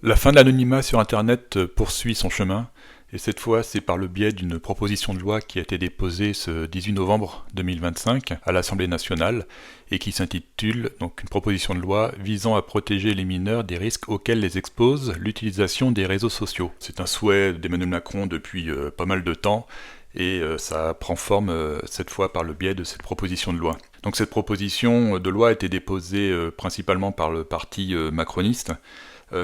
La fin de l'anonymat sur Internet poursuit son chemin, et cette fois c'est par le biais d'une proposition de loi qui a été déposée ce 18 novembre 2025 à l'Assemblée nationale et qui s'intitule donc une proposition de loi visant à protéger les mineurs des risques auxquels les expose l'utilisation des réseaux sociaux. C'est un souhait d'Emmanuel Macron depuis pas mal de temps et ça prend forme cette fois par le biais de cette proposition de loi. Donc cette proposition de loi a été déposée principalement par le parti macroniste,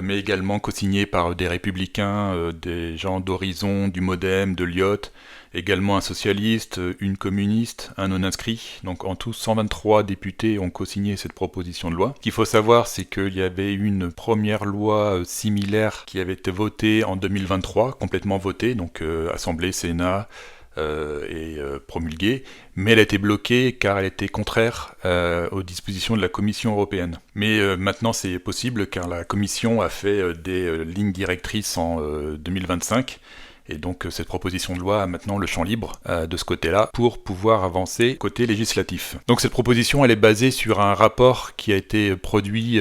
mais également co-signé par des républicains, des gens d'Horizon, du Modem, de l'IOT, également un socialiste, une communiste, un non-inscrit. Donc en tout, 123 députés ont co-signé cette proposition de loi. Ce qu'il faut savoir, c'est qu'il y avait une première loi similaire qui avait été votée en 2023, complètement votée, donc Assemblée, Sénat, promulguée, mais elle a été bloquée car elle était contraire aux dispositions de la Commission européenne. Mais maintenant c'est possible car la Commission a fait des lignes directrices en 2025, et donc cette proposition de loi a maintenant le champ libre de ce côté-là pour pouvoir avancer côté législatif. Donc cette proposition elle est basée sur un rapport qui a été produit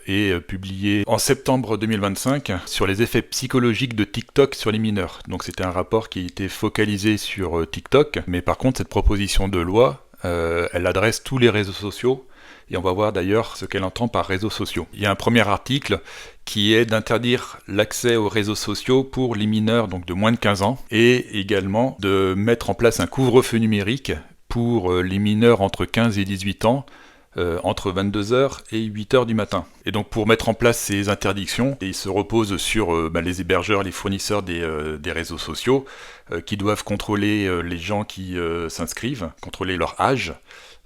et publié en septembre 2025 sur les effets psychologiques de TikTok sur les mineurs. Donc c'était un rapport qui était focalisé sur TikTok, mais par contre cette proposition de loi elle adresse tous les réseaux sociaux. Et on va voir d'ailleurs ce qu'elle entend par réseaux sociaux. Il y a un premier article qui est d'interdire l'accès aux réseaux sociaux pour les mineurs donc de moins de 15 ans, et également de mettre en place un couvre-feu numérique pour les mineurs entre 15 et 18 ans, entre 22h et 8h du matin. Et donc pour mettre en place ces interdictions, il se repose sur les hébergeurs, les fournisseurs des réseaux sociaux, qui doivent contrôler les gens qui s'inscrivent, contrôler leur âge,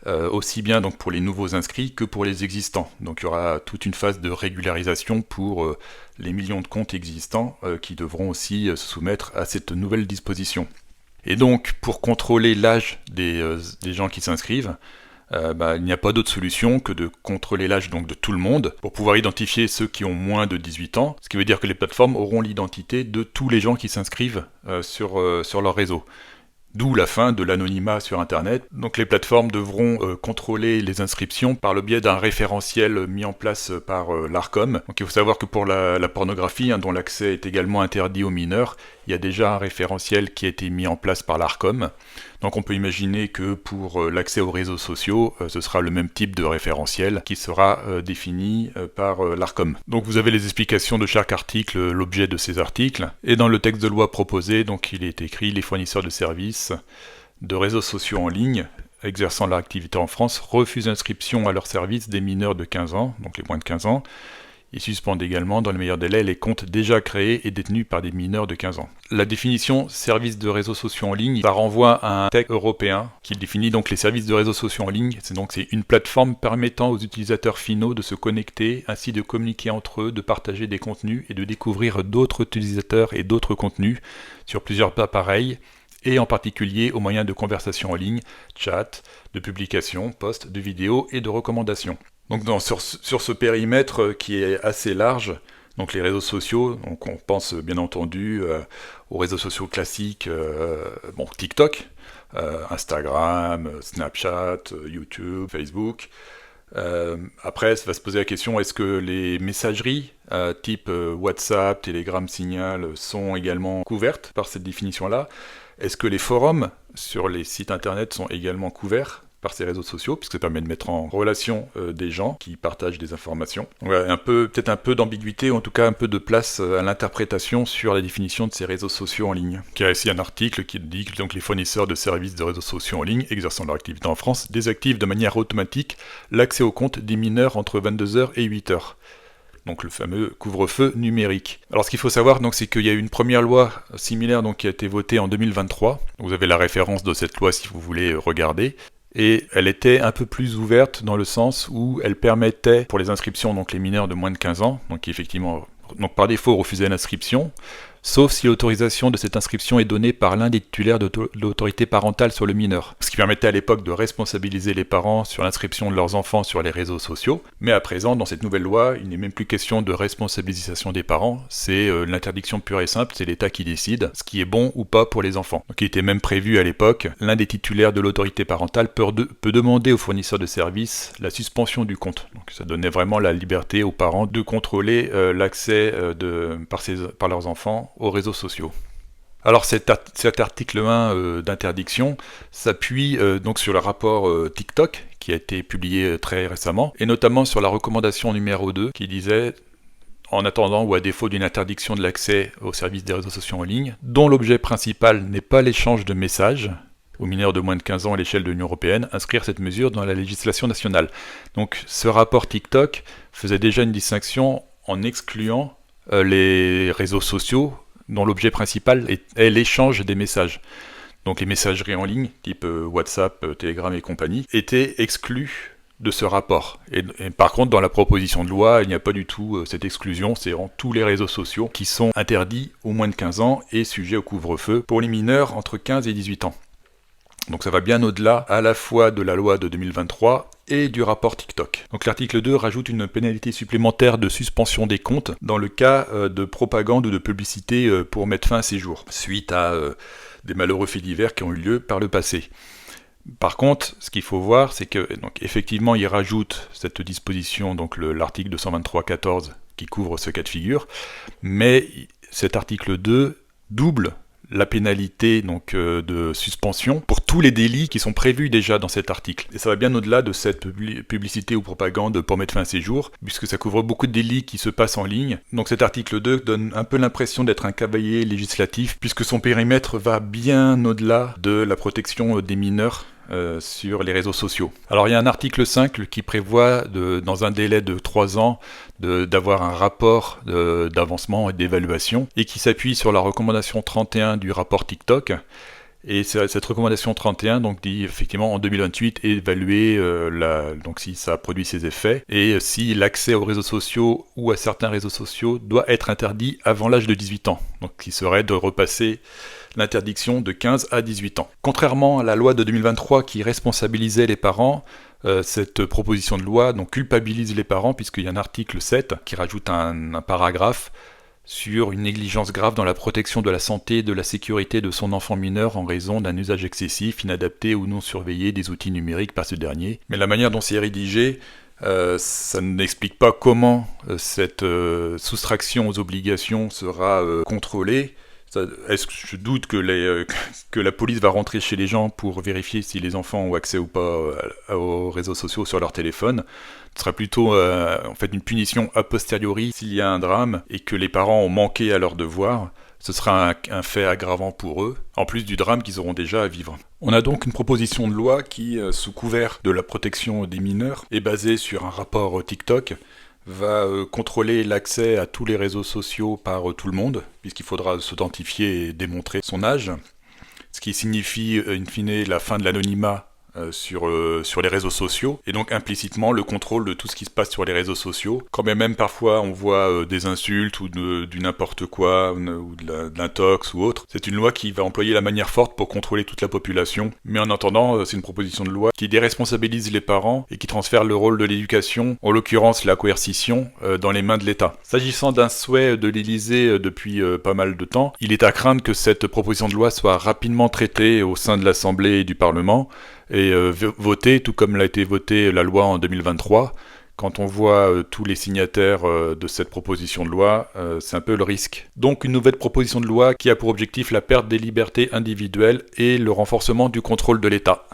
aussi bien donc pour les nouveaux inscrits que pour les existants. Donc il y aura toute une phase de régularisation pour les millions de comptes existants qui devront aussi se soumettre à cette nouvelle disposition. Et donc pour contrôler l'âge des gens qui s'inscrivent, il n'y a pas d'autre solution que de contrôler l'âge donc de tout le monde pour pouvoir identifier ceux qui ont moins de 18 ans, ce qui veut dire que les plateformes auront l'identité de tous les gens qui s'inscrivent sur leur réseau. D'où la fin de l'anonymat sur Internet. Donc les plateformes devront contrôler les inscriptions par le biais d'un référentiel mis en place par l'Arcom. Donc il faut savoir que pour la pornographie, dont l'accès est également interdit aux mineurs, il y a déjà un référentiel qui a été mis en place par l'Arcom. Donc on peut imaginer que pour l'accès aux réseaux sociaux, ce sera le même type de référentiel qui sera défini par l'Arcom. Donc vous avez les explications de chaque article, l'objet de ces articles, et dans le texte de loi proposé, donc il est écrit « Les fournisseurs de services de réseaux sociaux en ligne exerçant leur activité en France refusent l'inscription à leur service des mineurs de 15 ans, donc les moins de 15 ans, ils suspendent également, dans les meilleurs délais, les comptes déjà créés et détenus par des mineurs de 15 ans. » La définition services de réseaux sociaux en ligne, ça renvoie à un texte européen qui définit donc les services de réseaux sociaux en ligne. C'est une plateforme permettant aux utilisateurs finaux de se connecter, ainsi de communiquer entre eux, de partager des contenus et de découvrir d'autres utilisateurs et d'autres contenus sur plusieurs appareils, et en particulier au moyen de conversations en ligne, chat, de publications, posts, de vidéos et de recommandations. Donc sur ce périmètre qui est assez large, donc les réseaux sociaux, donc on pense bien entendu aux réseaux sociaux classiques, TikTok, Instagram, Snapchat, YouTube, Facebook. Après, ça va se poser la question, est-ce que les messageries type WhatsApp, Telegram, Signal sont également couvertes par cette définition-là? Est-ce que les forums sur les sites internet sont également couverts par ces réseaux sociaux, puisque ça permet de mettre en relation des gens qui partagent des informations. Donc, voilà, peut-être un peu d'ambiguïté, ou en tout cas un peu de place à l'interprétation sur la définition de ces réseaux sociaux en ligne. Il y a ici un article qui dit que donc, les fournisseurs de services de réseaux sociaux en ligne exerçant leur activité en France désactivent de manière automatique l'accès aux comptes des mineurs entre 22h et 8h. Donc le fameux couvre-feu numérique. Alors ce qu'il faut savoir, donc, c'est qu'il y a eu une première loi similaire donc, qui a été votée en 2023. Vous avez la référence de cette loi si vous voulez regarder. Et elle était un peu plus ouverte dans le sens où elle permettait pour les inscriptions, donc les mineurs de moins de 15 ans, donc qui effectivement, donc par défaut refusaient l'inscription, sauf si l'autorisation de cette inscription est donnée par l'un des titulaires de l'autorité parentale sur le mineur, ce qui permettait à l'époque de responsabiliser les parents sur l'inscription de leurs enfants sur les réseaux sociaux. Mais à présent, dans cette nouvelle loi, il n'est même plus question de responsabilisation des parents, c'est l'interdiction pure et simple, c'est l'État qui décide ce qui est bon ou pas pour les enfants. Donc il était même prévu à l'époque, l'un des titulaires de l'autorité parentale peut demander au fournisseur de services la suspension du compte. Donc ça donnait vraiment la liberté aux parents de contrôler l'accès par leurs enfants aux réseaux sociaux. Alors cet article 1 d'interdiction s'appuie donc sur le rapport TikTok qui a été publié très récemment, et notamment sur la recommandation numéro 2 qui disait: en attendant ou à défaut d'une interdiction de l'accès aux services des réseaux sociaux en ligne, dont l'objet principal n'est pas l'échange de messages aux mineurs de moins de 15 ans à l'échelle de l'Union européenne, inscrire cette mesure dans la législation nationale. Donc ce rapport TikTok faisait déjà une distinction en excluant les réseaux sociaux dont l'objet principal est l'échange des messages. Donc les messageries en ligne, type WhatsApp, Telegram et compagnie, étaient exclues de ce rapport. Et par contre, dans la proposition de loi, il n'y a pas du tout cette exclusion, c'est vraiment tous les réseaux sociaux qui sont interdits aux moins de 15 ans et sujets au couvre-feu pour les mineurs entre 15 et 18 ans. Donc ça va bien au-delà à la fois de la loi de 2023 et du rapport TikTok. Donc l'article 2 rajoute une pénalité supplémentaire de suspension des comptes dans le cas de propagande ou de publicité pour mettre fin à ces jours, suite à des malheureux faits divers qui ont eu lieu par le passé. Par contre, ce qu'il faut voir, c'est que donc, effectivement, il rajoute cette disposition, donc l'article 223.14 qui couvre ce cas de figure, mais cet article 2 double la pénalité donc de suspension pour tous les délits qui sont prévus déjà dans cet article. Et ça va bien au-delà de cette publicité ou propagande pour mettre fin à ces jours, puisque ça couvre beaucoup de délits qui se passent en ligne. Donc cet article 2 donne un peu l'impression d'être un cavalier législatif, puisque son périmètre va bien au-delà de la protection des mineurs sur les réseaux sociaux. Alors il y a un article 5 qui prévoit dans un délai de 3 ans d'avoir un rapport d'avancement et d'évaluation, et qui s'appuie sur la recommandation 31 du rapport TikTok. Et cette recommandation 31 donc dit effectivement en 2028 évaluer donc si ça produit ses effets, et si l'accès aux réseaux sociaux ou à certains réseaux sociaux doit être interdit avant l'âge de 18 ans, donc qui serait de repasser l'interdiction de 15 à 18 ans. Contrairement à la loi de 2023 qui responsabilisait les parents, cette proposition de loi donc culpabilise les parents, puisqu'il y a un article 7 qui rajoute un paragraphe sur une négligence grave dans la protection de la santé et de la sécurité de son enfant mineur en raison d'un usage excessif, inadapté ou non surveillé des outils numériques par ce dernier. Mais la manière dont c'est rédigé, ça n'explique pas comment cette soustraction aux obligations sera contrôlée. Je doute que la police va rentrer chez les gens pour vérifier si les enfants ont accès ou pas aux réseaux sociaux sur leur téléphone. Ce sera plutôt en fait une punition a posteriori s'il y a un drame et que les parents ont manqué à leur devoir. Ce sera un fait aggravant pour eux, en plus du drame qu'ils auront déjà à vivre. On a donc une proposition de loi qui, sous couvert de la protection des mineurs, est basée sur un rapport TikTok, va contrôler l'accès à tous les réseaux sociaux par tout le monde, puisqu'il faudra s'authentifier et démontrer son âge, ce qui signifie in fine la fin de l'anonymat sur les réseaux sociaux, et donc implicitement le contrôle de tout ce qui se passe sur les réseaux sociaux, quand bien même parfois on voit des insultes ou du n'importe quoi, ou de l'intox ou autre. C'est une loi qui va employer la manière forte pour contrôler toute la population, mais en attendant c'est une proposition de loi qui déresponsabilise les parents et qui transfère le rôle de l'éducation, en l'occurrence la coercition, dans les mains de l'État. S'agissant d'un souhait de l'Élysée depuis pas mal de temps, il est à craindre que cette proposition de loi soit rapidement traitée au sein de l'Assemblée et du Parlement, et voté, tout comme l'a été votée la loi en 2023. Quand on voit tous les signataires de cette proposition de loi, c'est un peu le risque. Donc une nouvelle proposition de loi qui a pour objectif la perte des libertés individuelles et le renforcement du contrôle de l'État.